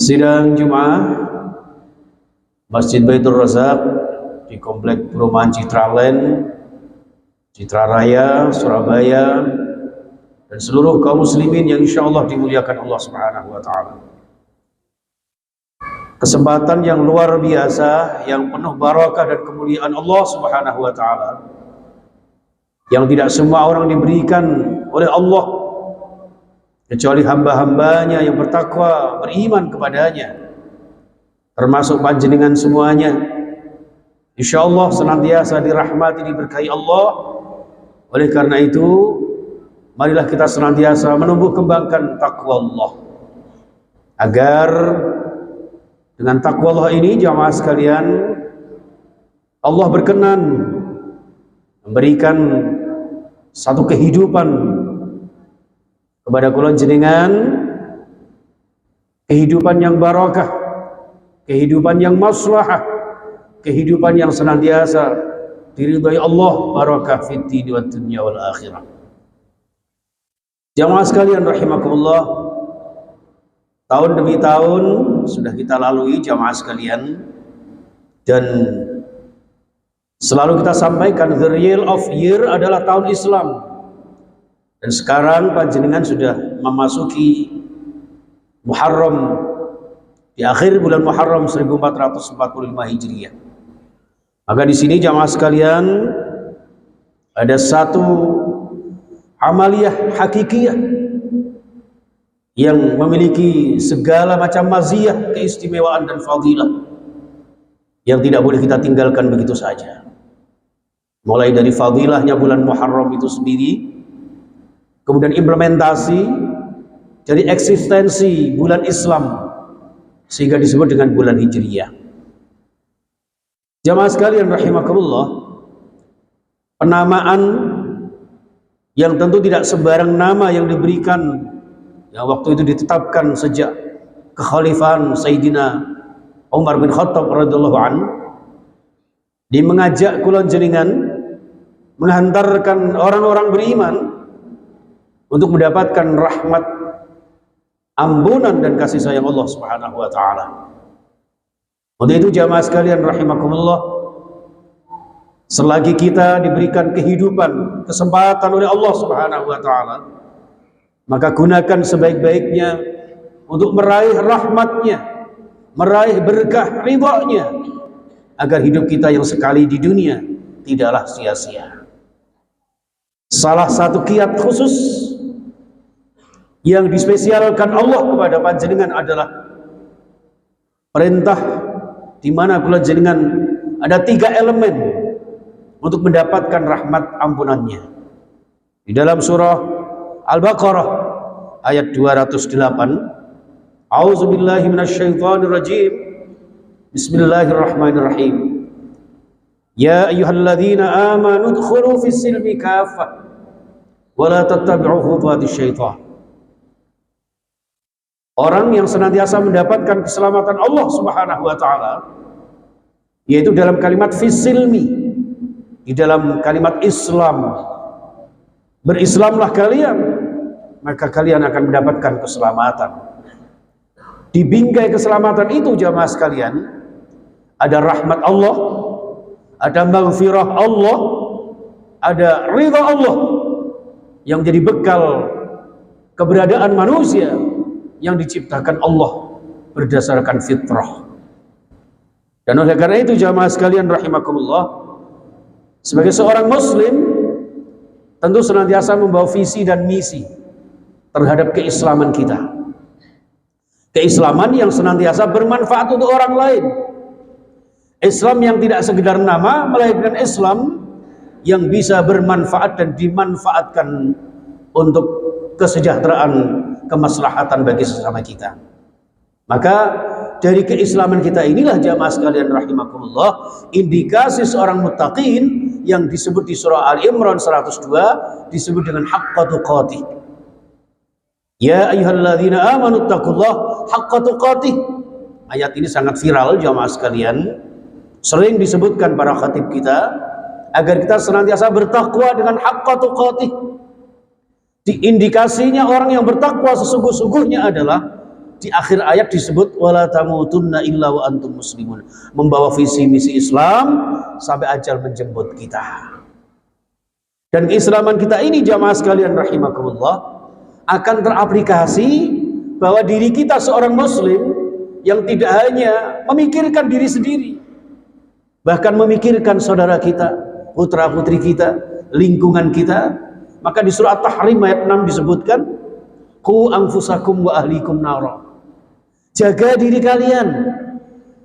Sidang Jumat Masjid Baitur Razak di Komplek Perumahan Citraland, Citra Raya, Surabaya, dan seluruh kaum muslimin yang insya Allah dimuliakan Allah Subhanahu wa Ta'ala. Kesempatan yang luar biasa, yang penuh barakah dan kemuliaan Allah Subhanahu wa Ta'ala, yang tidak semua orang diberikan oleh Allah kecuali hamba-hambanya yang bertakwa, beriman kepadanya, termasuk panjenengan semuanya. Insya Allah senantiasa dirahmati, diberkahi Allah. Oleh karena itu, marilah kita senantiasa menumbuh kembangkan takwa Allah, agar dengan takwa Allah ini, jamaah sekalian, Allah berkenan memberikan satu kehidupan kepada kula jenengan, kehidupan yang barakah, kehidupan yang maslahah, kehidupan yang senantiasa diridhai Allah, barakah fid dini wad dunya wal akhirah. Jamaah sekalian rahimakumullah, tahun demi tahun sudah kita lalui jamaah sekalian, dan selalu kita sampaikan the real of year adalah tahun Islam. Dan sekarang panjenengan sudah memasuki Muharram, di akhir bulan Muharram 1445 Hijriah. Maka di sini jamaah sekalian ada satu amaliyah hakikiyah yang memiliki segala macam maziyah, keistimewaan dan fadilah yang tidak boleh kita tinggalkan begitu saja. Mulai dari fadilahnya bulan Muharram itu sendiri, kemudian implementasi dari eksistensi bulan Islam sehingga disebut dengan bulan Hijriyah. Jamaah sekalian rahimakumullah, penamaan yang tentu tidak sembarang nama yang diberikan, yang waktu itu ditetapkan sejak kekhalifahan Sayyidina Umar bin Khattab radhiyallahu anhu, dia mengajak kula jenengan menghantarkan orang-orang beriman untuk mendapatkan rahmat, ampunan dan kasih sayang Allah Subhanahu wa Ta'ala. Untuk itu jamaah sekalian rahimakumullah, selagi kita diberikan kehidupan, kesempatan oleh Allah Subhanahu wa Ta'ala, maka gunakan sebaik-baiknya untuk meraih rahmatnya, meraih berkah ridhonya, agar hidup kita yang sekali di dunia tidaklah sia-sia. Salah satu kiat khusus yang dispesialkan Allah kepada panjenengan adalah perintah di mana kula jenengan ada 3 elemen untuk mendapatkan rahmat ampunannya. Di dalam surah Al-Baqarah ayat 208, A'udzubillahi minasyaitonirrajim. Bismillahirrahmanirrahim. Ya ayyuhalladzina amanu udkhulu fis silmi kaffah wa la tattabi'u khutuwatis syaitan. Orang yang senantiasa mendapatkan keselamatan Allah Subhanahu wa Ta'ala, yaitu dalam kalimat fisilmi, di dalam kalimat Islam, berislamlah kalian, maka kalian akan mendapatkan keselamatan. Di bingkai keselamatan itu jamaah sekalian, ada rahmat Allah, ada maghfirah Allah, ada ridha Allah yang jadi bekal keberadaan manusia yang diciptakan Allah berdasarkan fitrah. Dan oleh karena itu jamaah sekalian rahimakumullah, sebagai seorang muslim tentu senantiasa membawa visi dan misi terhadap keislaman kita. Keislaman yang senantiasa bermanfaat untuk orang lain. Islam yang tidak sekedar nama, melainkan Islam yang bisa bermanfaat dan dimanfaatkan untuk kesejahteraan, kemaslahatan bagi sesama kita. Maka dari keislaman kita inilah jamaah sekalian rahimakumullah, indikasi seorang muttaqin yang disebut di surah Al-Imran 102 disebut dengan haqqa tuqatih. Ya ayyuhalladzina amanu taqullaha haqqa tuqatih. Ayat ini sangat viral jamaah sekalian, sering disebutkan para khatib kita agar kita senantiasa bertakwa dengan haqqa tuqatih. Indikasinya orang yang bertakwa sesungguh-sungguhnya adalah di akhir ayat disebut wala tamutunna illa wa antum muslimun, membawa visi misi Islam sampai ajal menjemput kita. Dan keislaman kita ini jamaah sekalian rahimakumullah akan teraplikasi bahwa diri kita seorang muslim yang tidak hanya memikirkan diri sendiri, bahkan memikirkan saudara kita, putra putri kita, lingkungan kita. Maka di surah At-Tahrim ayat 6 disebutkan qu anfusakum wa ahlikum nara. Jaga diri kalian.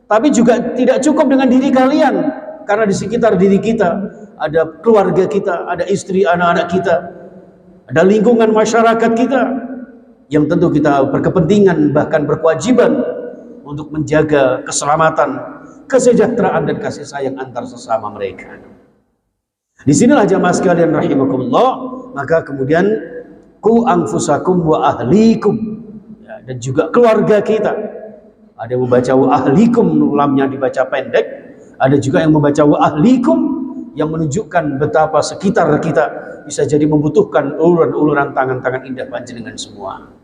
Tapi juga tidak cukup dengan diri kalian, karena di sekitar diri kita ada keluarga kita, ada istri, anak-anak kita, ada lingkungan masyarakat kita yang tentu kita berkepentingan bahkan berkewajiban untuk menjaga keselamatan, kesejahteraan dan kasih sayang antar sesama mereka. Disinilah jamaah sekalian rahimakumullah, maka kemudian ku anfusakum wa ahlikum, ya, dan juga keluarga kita. Ada yang membaca wa ahlikum, lamnya dibaca pendek. Ada juga yang membaca wa ahlikum, yang menunjukkan betapa sekitar kita bisa jadi membutuhkan uluran-uluran tangan-tangan indah panjenengan semua.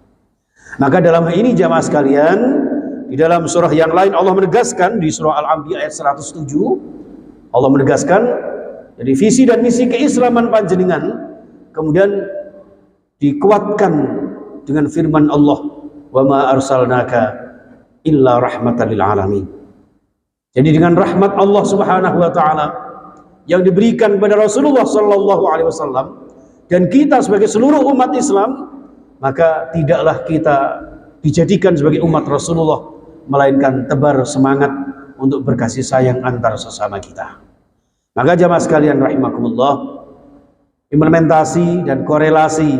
Maka dalam hal ini jamaah sekalian, di dalam surah yang lain Allah menegaskan, di surah Al-Anbiya ayat 107 Allah menegaskan, jadi visi dan misi keislaman panjenengan kemudian dikuatkan dengan firman Allah, wa ma arsalnaka illa rahmatan lil alamin. Jadi dengan rahmat Allah Subhanahu wa taala yang diberikan kepada Rasulullah sallallahu alaihi wasallam dan kita sebagai seluruh umat Islam, maka tidaklah kita dijadikan sebagai umat Rasulullah melainkan tebar semangat untuk berkasih sayang antar sesama kita. Maka jamaah sekalian rahimakumullah, implementasi dan korelasi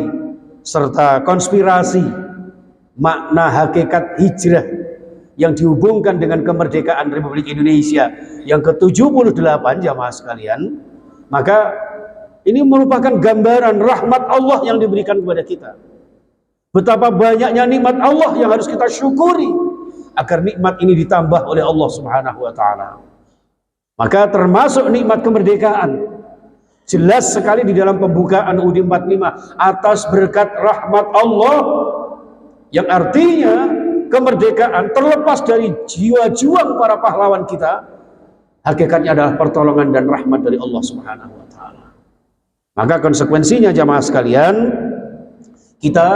serta konspirasi makna hakikat hijrah yang dihubungkan dengan kemerdekaan Republik Indonesia yang ke-78 jamaah sekalian, maka ini merupakan gambaran rahmat Allah yang diberikan kepada kita. Betapa banyaknya nikmat Allah yang harus kita syukuri agar nikmat ini ditambah oleh Allah Subhanahu wa taala. Maka termasuk nikmat kemerdekaan jelas sekali di dalam pembukaan UUD 45 atas berkat rahmat Allah, yang artinya kemerdekaan terlepas dari jiwa juang para pahlawan kita, hakikatnya adalah pertolongan dan rahmat dari Allah Subhanahu wa taala. Maka konsekuensinya jamaah sekalian, kita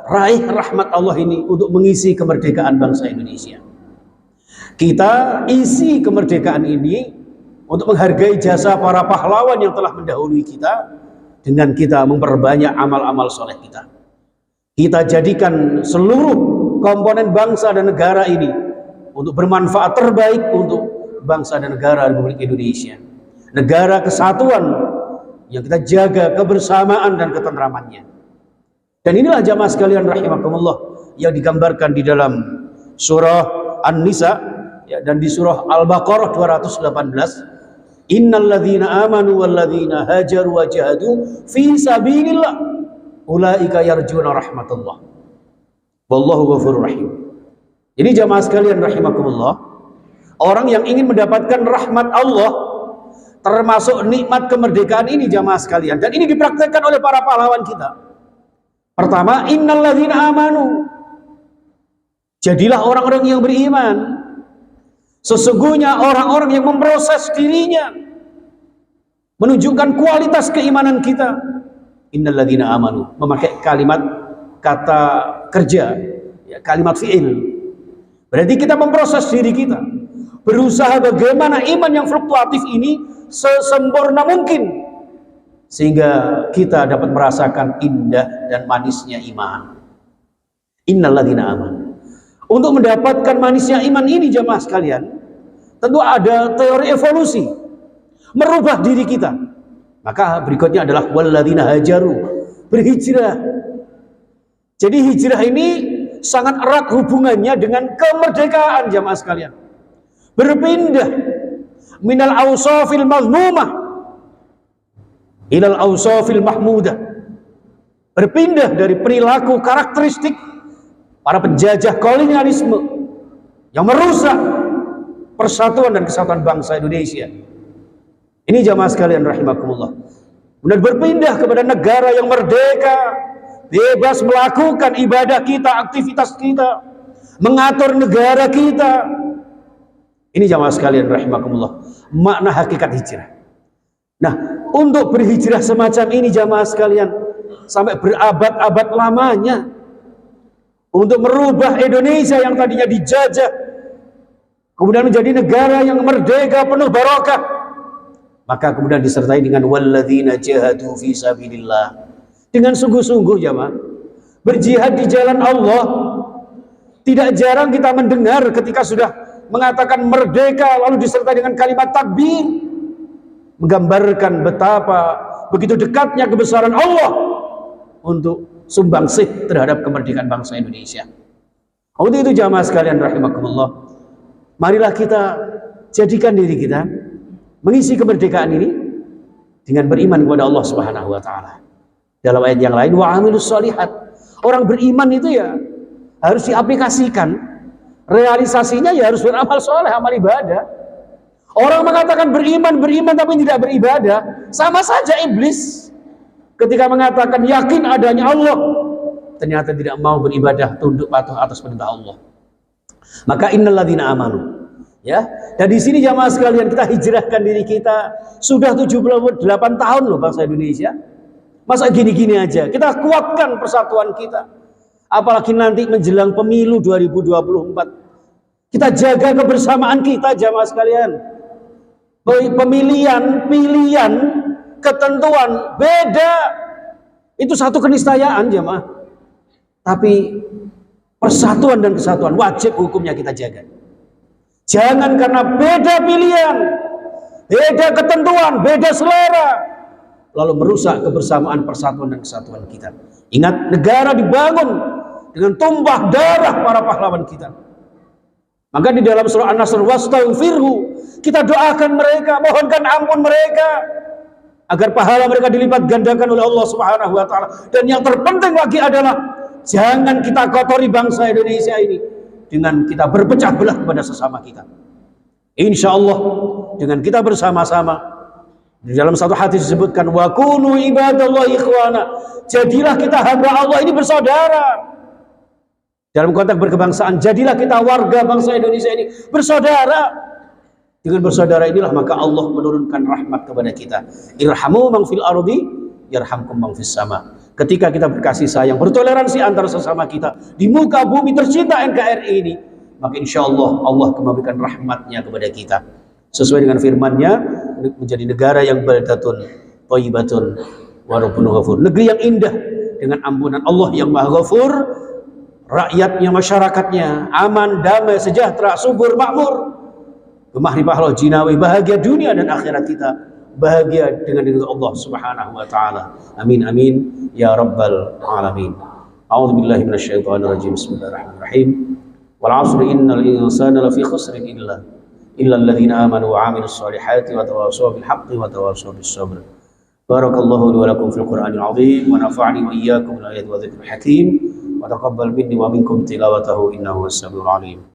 raih rahmat Allah ini untuk mengisi kemerdekaan bangsa Indonesia. Kita isi kemerdekaan ini untuk menghargai jasa para pahlawan yang telah mendahului kita dengan kita memperbanyak amal-amal soleh kita. Kita jadikan seluruh komponen bangsa dan negara ini untuk bermanfaat terbaik untuk bangsa dan negara Republik Indonesia. Negara kesatuan yang kita jaga kebersamaan dan ketentramannya. Dan inilah jamaah sekalian rahimakumullah yang digambarkan di dalam surah An-Nisa, ya, dan di surah Al-Baqarah 218. Innalladzina amanu walladzina hajaru wa jahadu fi sabilillah ulaika yarjuna rahmatullah wallahu ghafurur rahim. Ini jamaah sekalian rahimakumullah, orang yang ingin mendapatkan rahmat Allah termasuk nikmat kemerdekaan ini jamaah sekalian, dan ini dipraktekkan oleh para pahlawan kita. Pertama, innalladzina amanu, jadilah orang-orang yang beriman. Sesungguhnya orang-orang yang memproses dirinya menunjukkan kualitas keimanan kita. Innalladzina amanu, memakai kalimat kata kerja, ya, kalimat fi'il. Berarti kita memproses diri kita, berusaha bagaimana iman yang fluktuatif ini sesempurna mungkin sehingga kita dapat merasakan indah dan manisnya iman. Innalladzina amanu. Untuk mendapatkan manisnya iman ini jamaah sekalian, tentu ada teori evolusi, merubah diri kita. Maka berikutnya adalah walladzina hajaru, berhijrah. Jadi hijrah ini sangat erat hubungannya dengan kemerdekaan jamaah sekalian. Berpindah minal awsafil mazmumah ilal awsafil mahmudah. Berpindah dari perilaku karakteristik para penjajah kolonialisme yang merusak persatuan dan kesatuan bangsa Indonesia. Ini jamaah sekalian rahimakumullah. Kemudian berpindah kepada negara yang merdeka, bebas melakukan ibadah kita, aktivitas kita, mengatur negara kita. Ini jamaah sekalian rahimakumullah, makna hakikat hijrah. Nah, untuk berhijrah semacam ini jamaah sekalian, sampai berabad-abad lamanya, untuk merubah Indonesia yang tadinya dijajah, kemudian menjadi negara yang merdeka penuh barokah, maka kemudian disertai dengan walladzina jahadu fi sabilillah, dengan sungguh-sungguh jamaah berjihad di jalan Allah. Tidak jarang kita mendengar ketika sudah mengatakan merdeka lalu disertai dengan kalimat takbir, menggambarkan betapa begitu dekatnya kebesaran Allah untuk sumbangsih terhadap kemerdekaan bangsa Indonesia. Untuk itu jamaah sekalian rahimakumullah, marilah kita jadikan diri kita mengisi kemerdekaan ini dengan beriman kepada Allah Subhanahu wa taala. Dalam ayat yang lain, wa amilus sholihat. Orang beriman itu ya harus diaplikasikan. Realisasinya ya harus beramal soleh, amal ibadah. Orang mengatakan beriman tapi tidak beribadah, sama saja iblis. Ketika mengatakan yakin adanya Allah, ternyata tidak mau beribadah, tunduk patuh atas perintah Allah. Maka innalladzina amanu. Ya, dan di sini jamaah sekalian, kita hijrahkan diri kita sudah 78 tahun loh bangsa Indonesia. Masa gini-gini aja? Kita kuatkan persatuan kita. Apalagi nanti menjelang pemilu 2024. Kita jaga kebersamaan kita jamaah sekalian. Pilihan, ketentuan beda. Itu satu keniscayaan jamaah. Tapi persatuan dan kesatuan wajib hukumnya kita jaga. Jangan karena beda pilihan, beda ketentuan, beda selera, lalu merusak kebersamaan, persatuan dan kesatuan kita. Ingat, negara dibangun dengan tumpah darah para pahlawan kita. Maka di dalam surah An-Nasr, wastaghfirhu, kita doakan mereka, mohonkan ampun mereka, agar pahala mereka dilipat gandakan oleh Allah Subhanahu wa taala. Dan yang terpenting lagi adalah jangan kita kotori bangsa Indonesia ini dengan kita berpecah belah kepada sesama kita. Insya Allah dengan kita bersama-sama, di dalam satu hadis disebutkan wa kunu ibadallahi ikhwana, jadilah kita hamba Allah ini bersaudara. Dalam konteks berkebangsaan, jadilah kita warga bangsa Indonesia ini bersaudara. Dengan bersaudara inilah maka Allah menurunkan rahmat kepada kita. Irhamu man fil ardi yarhamkum man fis sama. Ketika kita berkasih sayang, bertoleransi antara sesama kita di muka bumi tercinta NKRI ini, maka insya Allah Allah memberikan rahmatnya kepada kita. Sesuai dengan firman-Nya, menjadi negara yang baldatun thayyibatun wa rabbun ghafur. Negeri yang indah dengan ampunan Allah yang Maha Ghafur, rakyatnya, masyarakatnya aman, damai, sejahtera, subur, makmur. Gemah pahala jinawi, bahagia dunia dan akhirat kita, bahagia dengan diri Allah Subhanahu wa taala. Amin amin ya rabbal alamin. A'udzubillahi minasyaitonir rajim. Bismillahirrahmanirrahim. Wal 'asri innal insana lafi khusrin illa alladziina aamanu wa 'amilus shalihati wa tawassaw bil haqqi wa tawassaw bis sabr. Barakallahu li wa lakum fil Qur'anil 'azim wa nafa'ani wa iyyakum bil ayati wa dzikril hakim wa taqabbal minni wa minkum tilawatahu innahu was-sami'ul 'alim.